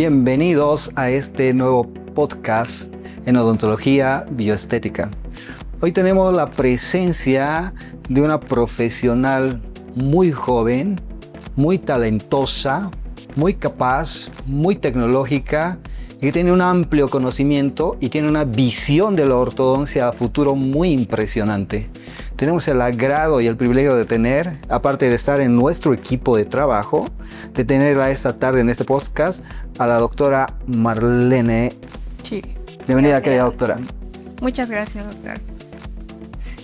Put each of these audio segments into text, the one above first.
Bienvenidos a este nuevo podcast en odontología bioestética. Hoy tenemos la presencia de una profesional muy joven, muy talentosa, muy capaz, muy tecnológica y que tiene un amplio conocimiento y tiene una visión de la ortodoncia a futuro muy impresionante. Tenemos el agrado y el privilegio de tener, aparte de estar en nuestro equipo de trabajo, de tenerla esta tarde en este podcast, a la doctora Marlene. Sí. Bienvenida, querida doctora. Muchas gracias, doctor.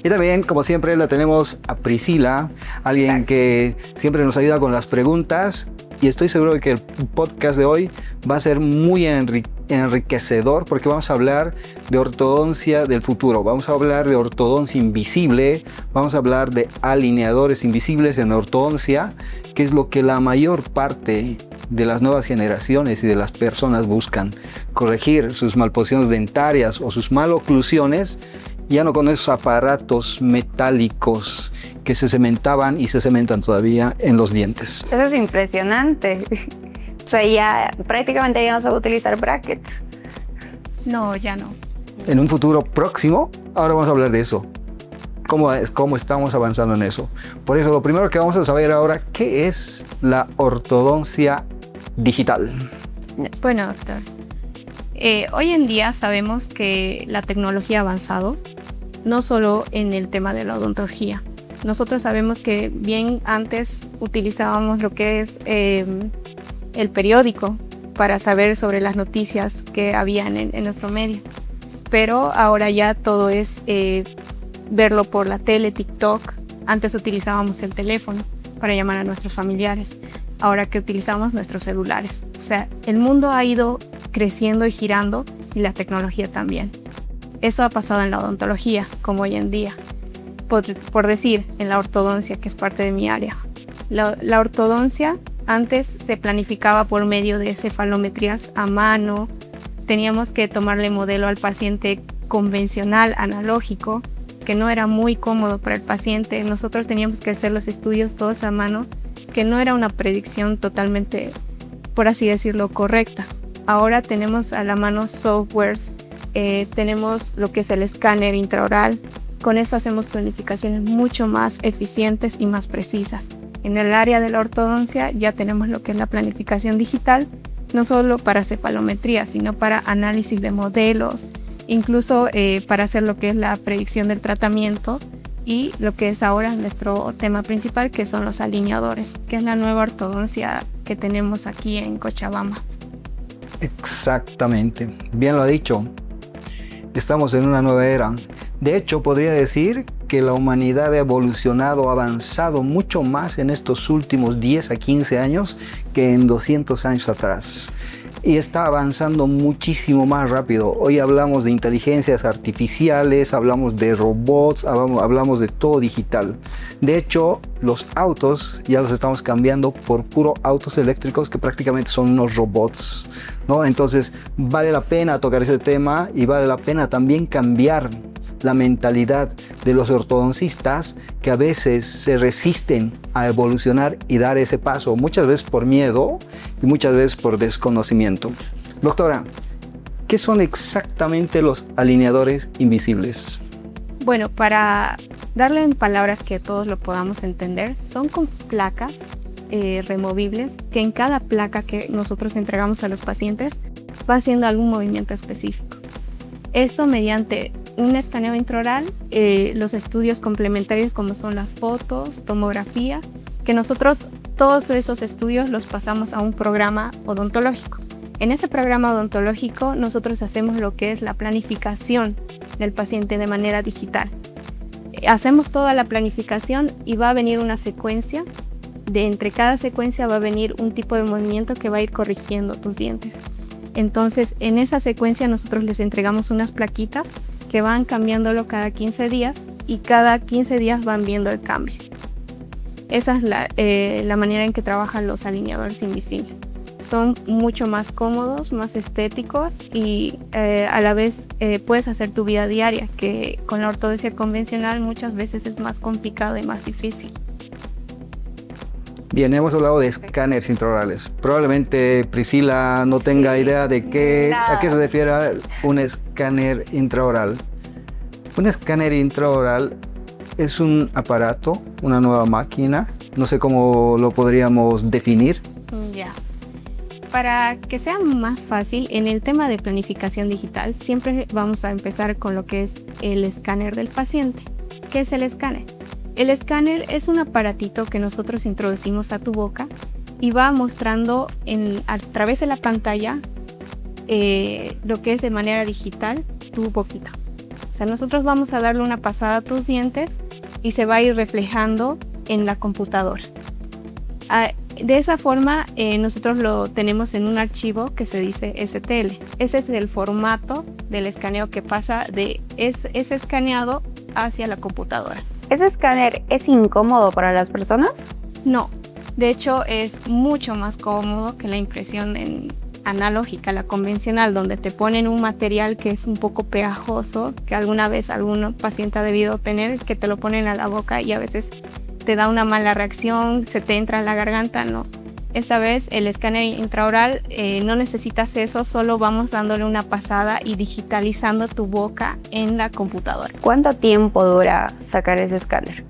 Y también, como siempre, la tenemos a Priscila, alguien que siempre nos ayuda con las preguntas. Y estoy seguro de que el podcast de hoy va a ser muy enriquecedor porque vamos a hablar de ortodoncia del futuro. Vamos a hablar de ortodoncia invisible, vamos a hablar de alineadores invisibles en ortodoncia, que es lo que la mayor parte de las nuevas generaciones y de las personas buscan. Corregir sus malposiciones dentarias o sus maloclusiones, ya no con esos aparatos metálicos que se cementaban y se cementan todavía en los dientes. Eso es impresionante. O sea, ya prácticamente ya no se va a utilizar brackets. No, ya no. En un futuro próximo, ahora vamos a hablar de eso. ¿Cómo estamos avanzando en eso? Por eso, lo primero que vamos a saber ahora, ¿qué es la ortodoncia digital? Bueno, doctor, hoy en día sabemos que la tecnología ha avanzado, no solo en el tema de la odontología. Nosotros sabemos que bien antes utilizábamos lo que es el periódico para saber sobre las noticias que habían en nuestro medio. Pero ahora ya todo es verlo por la tele, TikTok. Antes utilizábamos el teléfono para llamar a nuestros familiares. Ahora que utilizamos nuestros celulares. O sea, el mundo ha ido creciendo y girando y la tecnología también. Eso ha pasado en la odontología, como hoy en día. Por decir, en la ortodoncia, que es parte de mi área. La ortodoncia antes se planificaba por medio de cefalometrías a mano. Teníamos que tomarle modelo al paciente convencional, analógico, que no era muy cómodo para el paciente. Nosotros teníamos que hacer los estudios todos a mano, que no era una predicción totalmente, por así decirlo, correcta. Ahora tenemos a la mano softwares, tenemos lo que es el escáner intraoral. Con eso hacemos planificaciones mucho más eficientes y más precisas. En el área de la ortodoncia ya tenemos lo que es la planificación digital, no solo para cefalometría, sino para análisis de modelos, incluso para hacer lo que es la predicción del tratamiento y lo que es ahora nuestro tema principal, que son los alineadores, que es la nueva ortodoncia que tenemos aquí en Cochabamba. Exactamente, bien lo ha dicho. Estamos en una nueva era. De hecho, podría decir que la humanidad ha evolucionado, ha avanzado mucho más en estos últimos 10 a 15 años que en 200 años atrás. Y está avanzando muchísimo más rápido. Hoy hablamos de inteligencias artificiales, hablamos de robots, hablamos de todo digital. De hecho, los autos ya los estamos cambiando por puro autos eléctricos que prácticamente son unos robots, ¿no? Entonces, vale la pena tocar ese tema y vale la pena también cambiar la mentalidad de los ortodoncistas que a veces se resisten a evolucionar y dar ese paso, muchas veces por miedo y muchas veces por desconocimiento. Doctora, ¿qué son exactamente los alineadores invisibles? Bueno, para darle en palabras que todos lo podamos entender, son con placas removibles que en cada placa que nosotros entregamos a los pacientes va haciendo algún movimiento específico. Esto mediante un escaneo intraoral, los estudios complementarios como son las fotos, tomografía, que nosotros todos esos estudios los pasamos a un programa odontológico. En ese programa odontológico nosotros hacemos lo que es la planificación del paciente de manera digital. Hacemos toda la planificación y va a venir una secuencia. Entre cada secuencia va a venir un tipo de movimiento que va a ir corrigiendo tus dientes. Entonces, en esa secuencia nosotros les entregamos unas plaquitas que van cambiándolo cada 15 días y cada 15 días van viendo el cambio. Esa es la manera en que trabajan los alineadores invisibles. Son mucho más cómodos, más estéticos y a la vez puedes hacer tu vida diaria, que con la ortodoncia convencional muchas veces es más complicado y más difícil. Bien, hemos hablado de escáneres intraorales. Probablemente Priscila no tenga idea de a qué se refiere un escáner intraoral. Un escáner intraoral es un aparato, una nueva máquina. No sé cómo lo podríamos definir. Ya. Para que sea más fácil, en el tema de planificación digital, siempre vamos a empezar con lo que es el escáner del paciente. ¿Qué es el escáner? El escáner es un aparatito que nosotros introducimos a tu boca y va mostrando a través de la pantalla lo que es de manera digital tu boquita. O sea, nosotros vamos a darle una pasada a tus dientes y se va a ir reflejando en la computadora. De esa forma, nosotros lo tenemos en un archivo que se dice STL. Ese es el formato del escaneo que pasa de ese escaneado hacia la computadora. ¿Ese escáner es incómodo para las personas? No, de hecho es mucho más cómodo que la impresión analógica, la convencional, donde te ponen un material que es un poco pegajoso, que alguna vez algún paciente ha debido tener, que te lo ponen a la boca y a veces te da una mala reacción, se te entra en la garganta. No, esta vez el escáner intraoral no necesitas eso, solo vamos dándole una pasada y digitalizando tu boca en la computadora. ¿Cuánto tiempo dura sacar ese escáner?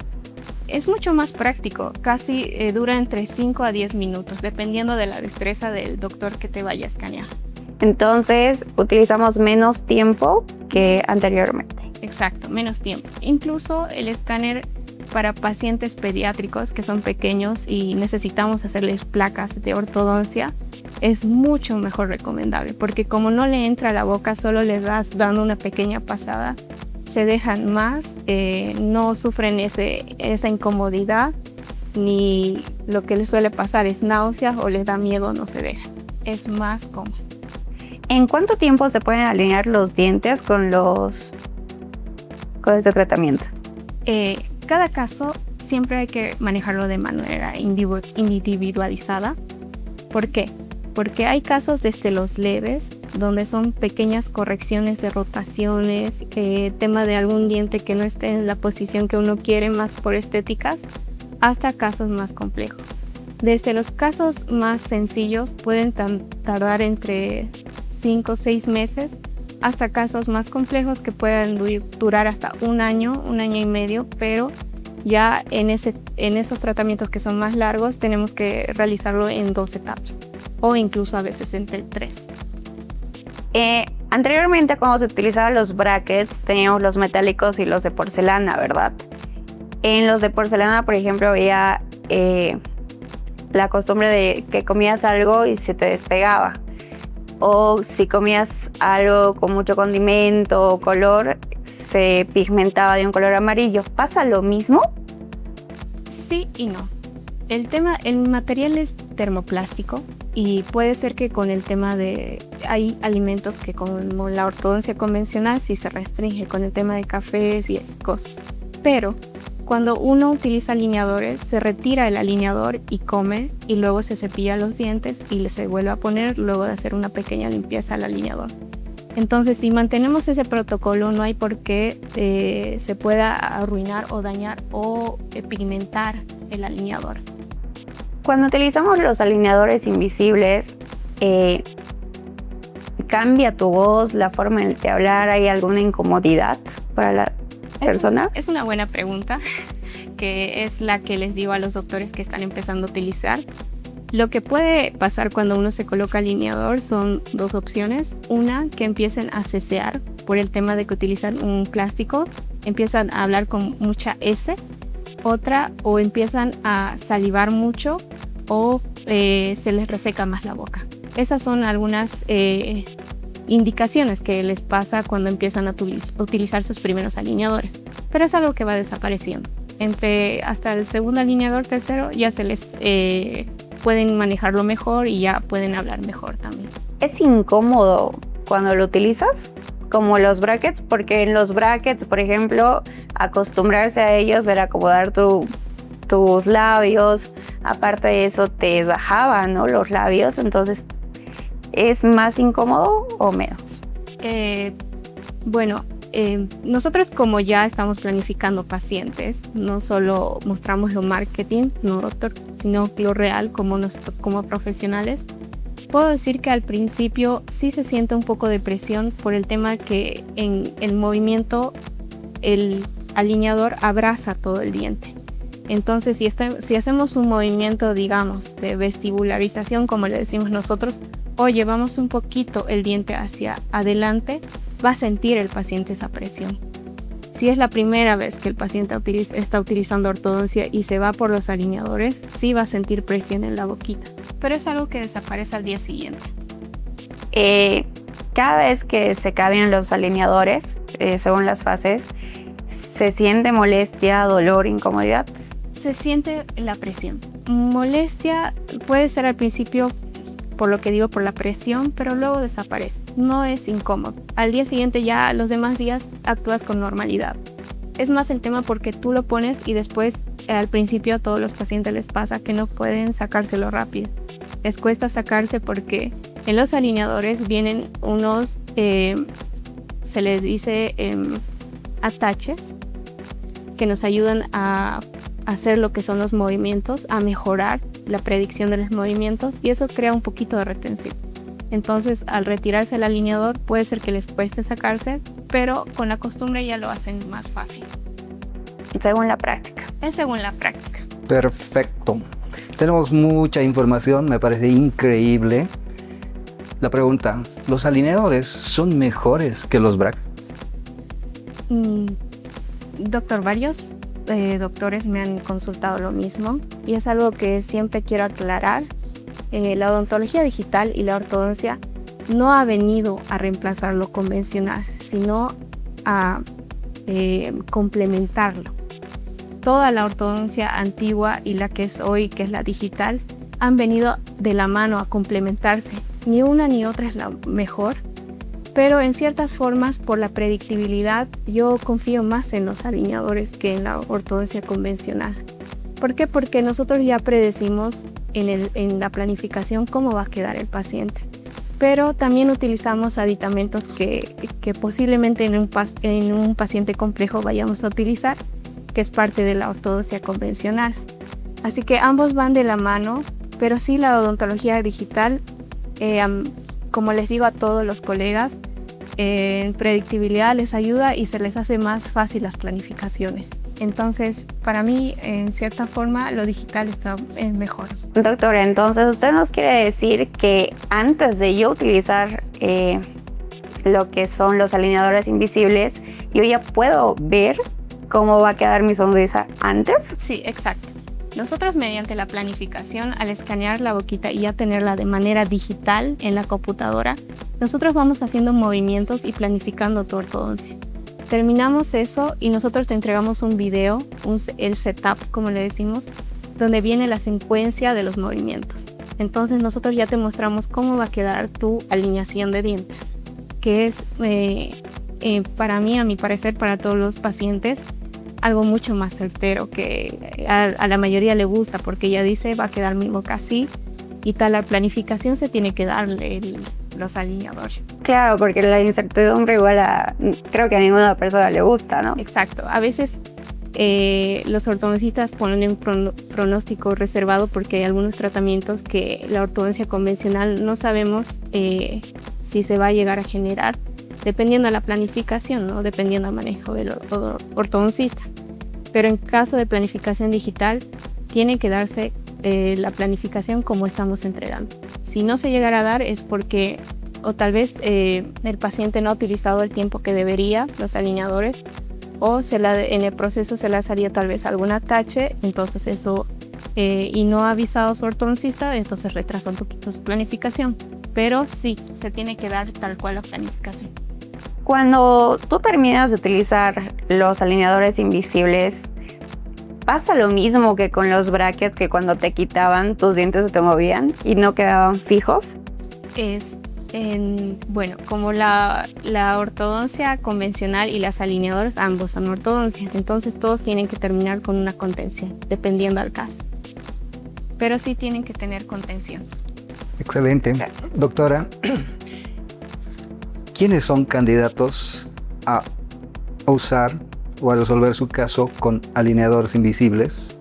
Es mucho más práctico, casi dura entre 5 a 10 minutos, dependiendo de la destreza del doctor que te vaya a escanear. Entonces, utilizamos menos tiempo que anteriormente. Exacto, menos tiempo. Incluso el escáner para pacientes pediátricos que son pequeños y necesitamos hacerles placas de ortodoncia, es mucho mejor recomendable, porque como no le entra a la boca, solo les das dando una pequeña pasada, se dejan más, no sufren esa incomodidad, ni lo que les suele pasar es náuseas o les da miedo, no se dejan. Es más cómodo. ¿En cuánto tiempo se pueden alinear los dientes con este tratamiento? Cada caso siempre hay que manejarlo de manera individualizada. ¿Por qué? Porque hay casos desde los leves, donde son pequeñas correcciones de rotaciones, tema de algún diente que no esté en la posición que uno quiere más por estéticas, hasta casos más complejos. Desde los casos más sencillos pueden tardar entre 5 o 6 meses, hasta casos más complejos que puedan durar hasta un año y medio, pero ya en esos tratamientos que son más largos tenemos que realizarlo en 2 etapas o incluso a veces entre 3. Anteriormente, cuando se utilizaban los brackets, teníamos los metálicos y los de porcelana, ¿verdad? En los de porcelana, por ejemplo, había la costumbre de que comías algo y se te despegaba. O si comías algo con mucho condimento o color, se pigmentaba de un color amarillo. ¿Pasa lo mismo? Sí y no. El material es termoplástico y puede ser que con el tema hay alimentos que como la ortodoncia convencional sí se restringe con el tema de cafés y esas cosas. Pero cuando uno utiliza alineadores, se retira el alineador y come y luego se cepilla los dientes y se vuelve a poner luego de hacer una pequeña limpieza al alineador. Entonces, si mantenemos ese protocolo, no hay por qué se pueda arruinar o dañar o pigmentar el alineador. Cuando utilizamos los alineadores invisibles, ¿cambia tu voz, la forma en que hablar? ¿Hay alguna incomodidad para la persona? Es una buena pregunta, que es la que les digo a los doctores que están empezando a utilizar. Lo que puede pasar cuando uno se coloca alineador son 2 opciones. Una, que empiecen a cesear por el tema de que utilizan un plástico, empiezan a hablar con mucha S. Otra, o empiezan a salivar mucho o se les reseca más la boca. Esas son algunas indicaciones que les pasa cuando empiezan a utilizar sus primeros alineadores. Pero es algo que va desapareciendo. Hasta el segundo alineador, tercero, ya se les pueden manejarlo mejor y ya pueden hablar mejor también. ¿Es incómodo cuando lo utilizas? Como los brackets, porque en los brackets, por ejemplo, acostumbrarse a ellos era acomodar tus labios. Aparte de eso, te bajaban, ¿no?, los labios. Entonces, ¿es más incómodo o menos? Bueno, nosotros como ya estamos planificando pacientes, no solo mostramos lo marketing, no doctor, sino lo real como profesionales. Puedo decir que al principio sí se siente un poco de presión por el tema que en el movimiento el alineador abraza todo el diente. Entonces, si hacemos un movimiento, digamos, de vestibularización, como le decimos nosotros, o llevamos un poquito el diente hacia adelante, va a sentir el paciente esa presión. Si es la primera vez que el paciente está utilizando ortodoncia y se va por los alineadores, sí va a sentir presión en la boquita, pero es algo que desaparece al día siguiente. Cada vez que se cambian los alineadores, según las fases, ¿se siente molestia, dolor, incomodidad? Se siente la presión. Molestia puede ser al principio, por lo que digo, por la presión, pero luego desaparece. No es incómodo. Al día siguiente ya los demás días actúas con normalidad. Es más el tema porque tú lo pones y después al principio a todos los pacientes les pasa que no pueden sacárselo rápido. Les cuesta sacarse porque en los alineadores vienen unos, se les dice ataches, que nos ayudan a hacer lo que son los movimientos, a mejorar la predicción de los movimientos, y eso crea un poquito de retención. Entonces, al retirarse el alineador puede ser que les cueste sacarse, pero con la costumbre ya lo hacen más fácil. Según la práctica. Es según la práctica. Perfecto. Tenemos mucha información, me parece increíble. La pregunta, ¿los alineadores son mejores que los brackets? Doctor, varios doctores me han consultado lo mismo y es algo que siempre quiero aclarar. La odontología digital y la ortodoncia no ha venido a reemplazar lo convencional, sino a complementarlo. Toda la ortodoncia antigua y la que es hoy, que es la digital, han venido de la mano a complementarse. Ni una ni otra es la mejor, pero en ciertas formas, por la predictibilidad, yo confío más en los alineadores que en la ortodoncia convencional. ¿Por qué? Porque nosotros ya predecimos en la planificación cómo va a quedar el paciente. Pero también utilizamos aditamentos que posiblemente en un paciente complejo vayamos a utilizar, que es parte de la ortodoncia convencional. Así que ambos van de la mano, pero sí la odontología digital, como les digo a todos los colegas, en predictibilidad les ayuda y se les hace más fácil las planificaciones. Entonces, para mí, en cierta forma, lo digital está mejor. Doctora, entonces usted nos quiere decir que antes de yo utilizar lo que son los alineadores invisibles, yo ya puedo ver cómo va a quedar mi sonrisa antes. Sí, exacto. Nosotros mediante la planificación, al escanear la boquita y ya tenerla de manera digital en la computadora, nosotros vamos haciendo movimientos y planificando tu ortodoncia. Terminamos eso y nosotros te entregamos un video, el setup como le decimos, donde viene la secuencia de los movimientos. Entonces nosotros ya te mostramos cómo va a quedar tu alineación de dientes, que es para mí, a mi parecer, para todos los pacientes, algo mucho más certero que a la mayoría le gusta, porque ella dice va a quedar mi boca así y tal. La planificación se tiene que darle los alineadores. Claro, porque la incertidumbre igual creo que a ninguna persona le gusta, ¿no? Exacto. A veces los ortodoncistas ponen un pronóstico reservado porque hay algunos tratamientos que la ortodoncia convencional no sabemos si se va a llegar a generar, dependiendo de la planificación, ¿no? Dependiendo del manejo del ortodoncista. Pero en caso de planificación digital, tiene que darse la planificación como estamos entregando. Si no se llegara a dar es porque o tal vez el paciente no ha utilizado el tiempo que debería los alineadores, o en el proceso se le ha salido tal vez algún atache, entonces eso, y no ha avisado a su ortodoncista, entonces retrasa un poquito su planificación. Pero sí, se tiene que dar tal cual la planificación. Cuando tú terminas de utilizar los alineadores invisibles, ¿pasa lo mismo que con los brackets, que cuando te quitaban tus dientes se te movían y no quedaban fijos? Bueno, como la ortodoncia convencional y las alineadores, ambos son ortodoncia, entonces todos tienen que terminar con una contención, dependiendo del caso. Pero sí tienen que tener contención. Excelente. Claro. Doctora, ¿quiénes son candidatos a a usar o a resolver su caso con alineadores invisibles?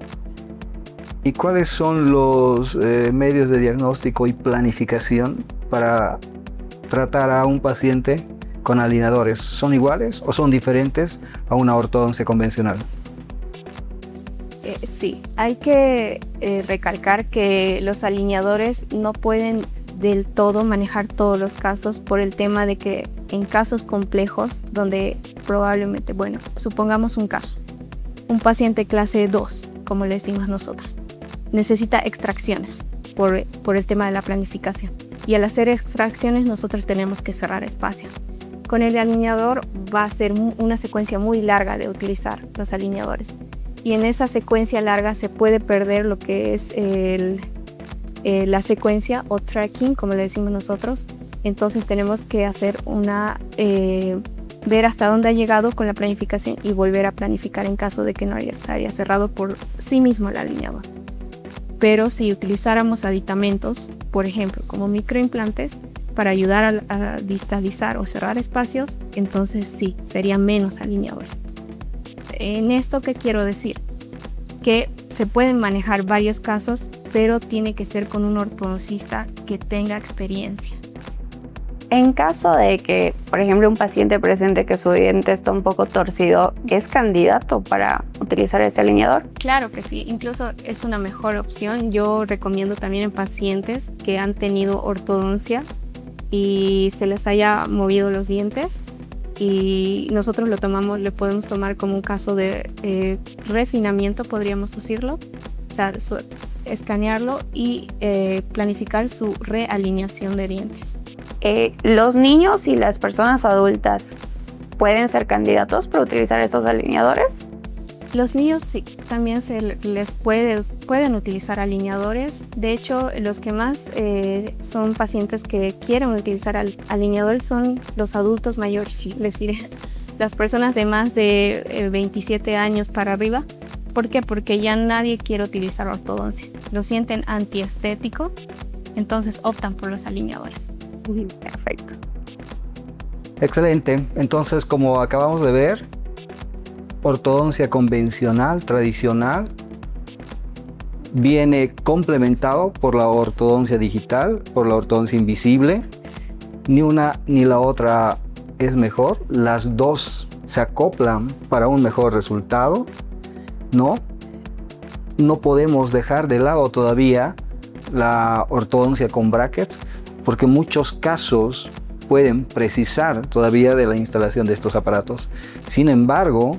¿Y cuáles son los medios de diagnóstico y planificación para tratar a un paciente con alineadores? ¿Son iguales o son diferentes a una ortodoncia convencional? Sí, hay que recalcar que los alineadores no pueden del todo manejar todos los casos por el tema de que en casos complejos donde probablemente, bueno, supongamos un caso, un paciente clase 2, como le decimos nosotros, necesita extracciones por el tema de la planificación, y al hacer extracciones nosotros tenemos que cerrar espacios. Con el alineador va a ser una secuencia muy larga de utilizar los alineadores, y en esa secuencia larga se puede perder lo que es la secuencia o tracking, como le decimos nosotros. Entonces tenemos que hacer ver hasta dónde ha llegado con la planificación y volver a planificar en caso de que no se haya cerrado por sí mismo el alineador. Pero si utilizáramos aditamentos, por ejemplo, como microimplantes, para ayudar a distalizar o cerrar espacios, entonces sí, sería menos alineador. En esto, ¿qué quiero decir? Que se pueden manejar varios casos, pero tiene que ser con un ortodoncista que tenga experiencia. En caso de que, por ejemplo, un paciente presente que su diente está un poco torcido, ¿es candidato para utilizar este alineador? Claro que sí, incluso es una mejor opción. Yo recomiendo también en pacientes que han tenido ortodoncia y se les haya movido los dientes, y nosotros le podemos tomar como un caso de refinamiento, podríamos decirlo, o sea, escanearlo y planificar su realineación de dientes. ¿Los niños y las personas adultas pueden ser candidatos para utilizar estos alineadores? Los niños sí, también pueden utilizar alineadores. De hecho, los que más son pacientes que quieren utilizar alineadores son los adultos mayores, les diré, las personas de más de 27 años para arriba. ¿Por qué? Porque ya nadie quiere utilizar ortodoncia. Lo sienten antiestético, entonces optan por los alineadores. Perfecto. Excelente. Entonces, como acabamos de ver, ortodoncia convencional, tradicional, viene complementado por la ortodoncia digital, por la ortodoncia invisible. Ni una ni la otra es mejor. Las dos se acoplan para un mejor resultado. No podemos dejar de lado todavía la ortodoncia con brackets, porque muchos casos pueden precisar todavía de la instalación de estos aparatos. Sin embargo,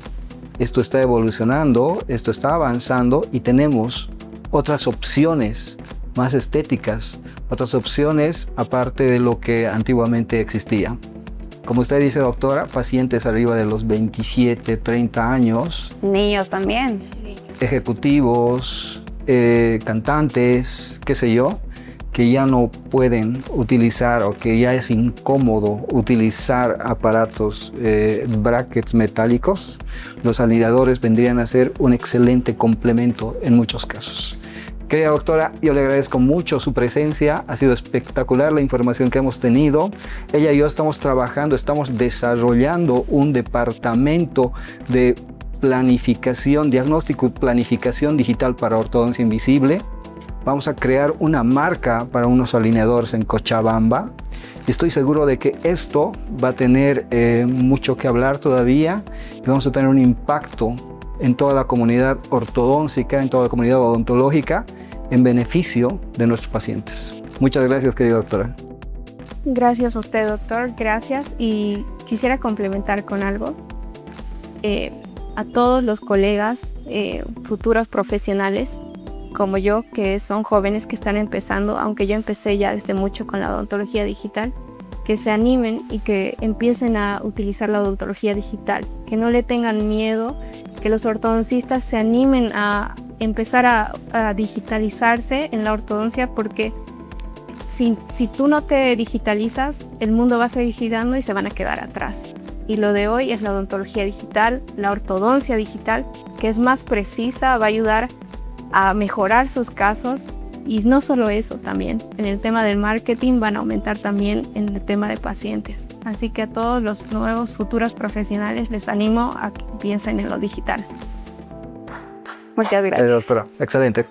esto está evolucionando, esto está avanzando y tenemos otras opciones más estéticas, otras opciones aparte de lo que antiguamente existía. Como usted dice, doctora, pacientes arriba de los 27, 30 años. Niños también. Ejecutivos, cantantes, qué sé yo, que ya no pueden utilizar o que ya es incómodo utilizar aparatos brackets metálicos. Los alineadores vendrían a ser un excelente complemento en muchos casos. Querida doctora, yo le agradezco mucho su presencia, ha sido espectacular la información que hemos tenido. Ella y yo estamos trabajando, estamos desarrollando un departamento de planificación, diagnóstico y planificación digital para ortodoncia invisible. Vamos a crear una marca para unos alineadores en Cochabamba. Estoy seguro de que esto va a tener mucho que hablar todavía y vamos a tener un impacto en toda la comunidad ortodóntica, en toda la comunidad odontológica, en beneficio de nuestros pacientes. Muchas gracias, querida doctora. Gracias a usted, doctor. Gracias. Y quisiera complementar con algo. A todos los colegas, futuros profesionales, como yo, que son jóvenes que están empezando, aunque yo empecé ya desde mucho con la odontología digital, que se animen y que empiecen a utilizar la odontología digital, que no le tengan miedo, que los ortodoncistas se animen a empezar a digitalizarse en la ortodoncia, porque si tú no te digitalizas, el mundo va a seguir girando y se van a quedar atrás. Y lo de hoy es la odontología digital, la ortodoncia digital, que es más precisa, va a ayudar a mejorar sus casos Y no solo eso, también en el tema del marketing van a aumentar también en el tema de pacientes. Así que a todos los nuevos futuros profesionales les animo a que piensen en lo digital. Muchas gracias. Doctora, excelente.